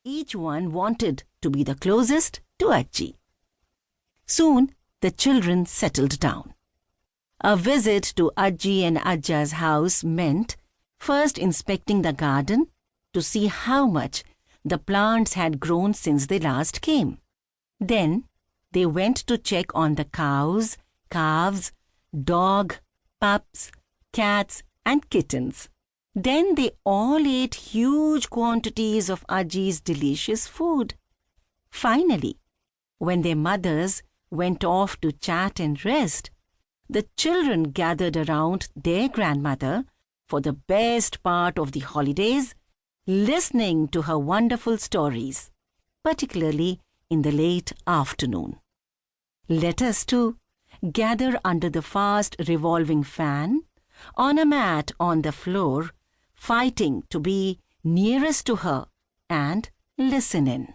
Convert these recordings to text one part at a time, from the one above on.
Each one wanted to be the closest to Ajji. Soon the children settled down. A visit to Ajji and Ajja's house meant first inspecting the garden to see how much the plants had grown since they last came. Then they went to check on the cows, calves, dog, pups, cats and kittens. Then they all ate huge quantities of Ajji's delicious food. Finally, when their mothers went off to chat and rest, the children gathered around their grandmother for the best part of the holidays, listening to her wonderful stories, particularly in the late afternoon. Let us too gather under the fast revolving fan, on a mat on the floor, fighting to be nearest to her and listen in.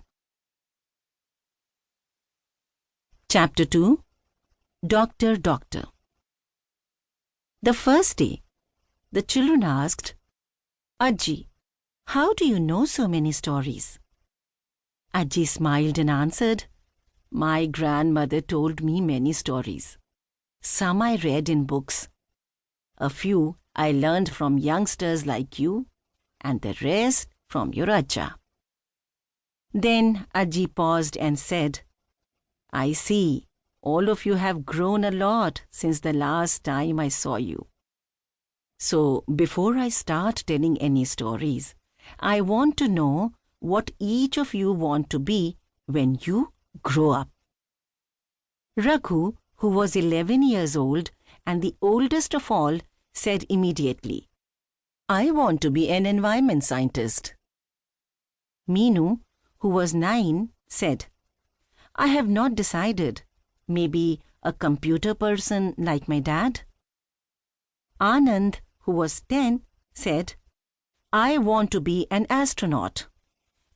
Chapter 2. Doctor. The first day, the children asked, Ajji, how do you know so many stories? Ajji smiled and answered, My grandmother told me many stories. Some I read in books. A few I learned from youngsters like you, and the rest from your Ajja. Then Ajji paused and said, I see, all of you have grown a lot since the last time I saw you. So before I start telling any stories, I want to know what each of you want to be when you grow up. Raghu, who was 11 years old and the oldest of all, said immediately, I want to be an environment scientist. Meenu, who was 9, said, I have not decided. Maybe a computer person like my dad. Anand, who was 10, said, I want to be an astronaut.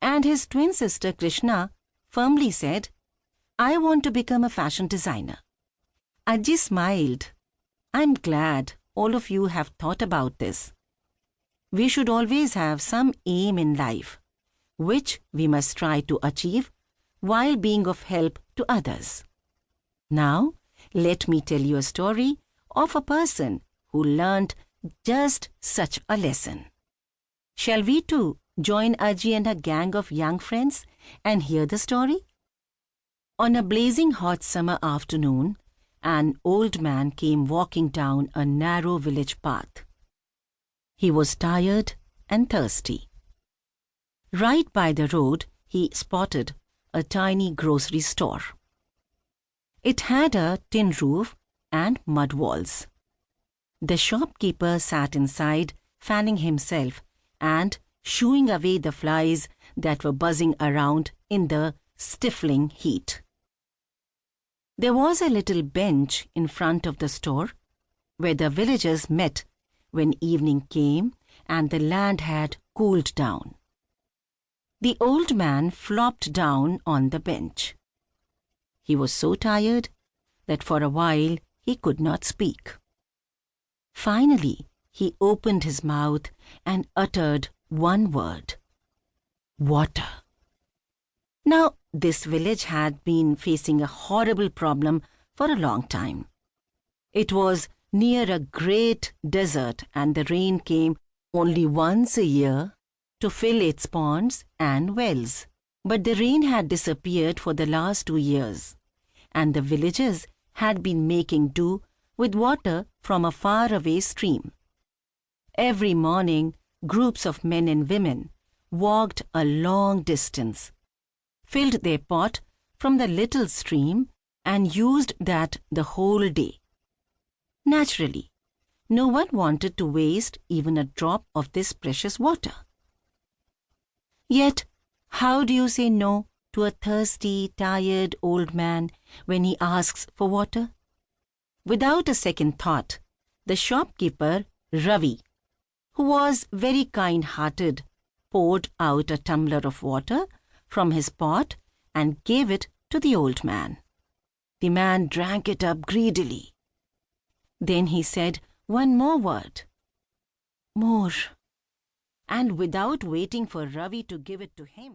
And his twin sister Krishna firmly said, I want to become a fashion designer. Ajji smiled. I'm glad all of you have thought about this. We should always have some aim in life, which we must try to achieve while being of help to others. Now, let me tell you a story of a person who learned just such a lesson. Shall we too join Ajji and her gang of young friends and hear the story? On a blazing hot summer afternoon, an old man came walking down a narrow village path. He was tired and thirsty. Right by the road, he spotted a tiny grocery store. It had a tin roof and mud walls. The shopkeeper sat inside, fanning himself and shooing away the flies that were buzzing around in the stifling heat. There was a little bench in front of the store where the villagers met when evening came and the land had cooled down. The old man flopped down on the bench. He was so tired that for a while he could not speak. Finally, he opened his mouth and uttered one word: water. Now, this village had been facing a horrible problem for a long time. It was near a great desert and the rain came only once a year to fill its ponds and wells. But the rain had disappeared for the last 2 years, and the villagers had been making do with water from a faraway stream. Every morning, groups of men and women walked a long distance, filled their pot from the little stream, and used that the whole day. Naturally, no one wanted to waste even a drop of this precious water. Yet, how do you say no to a thirsty, tired old man when he asks for water? Without a second thought, the shopkeeper, Ravi, who was very kind-hearted, poured out a tumbler of water from his pot and gave it to the old man. The man drank it up greedily. Then he said one more word, more, and without waiting for Ravi to give it to him,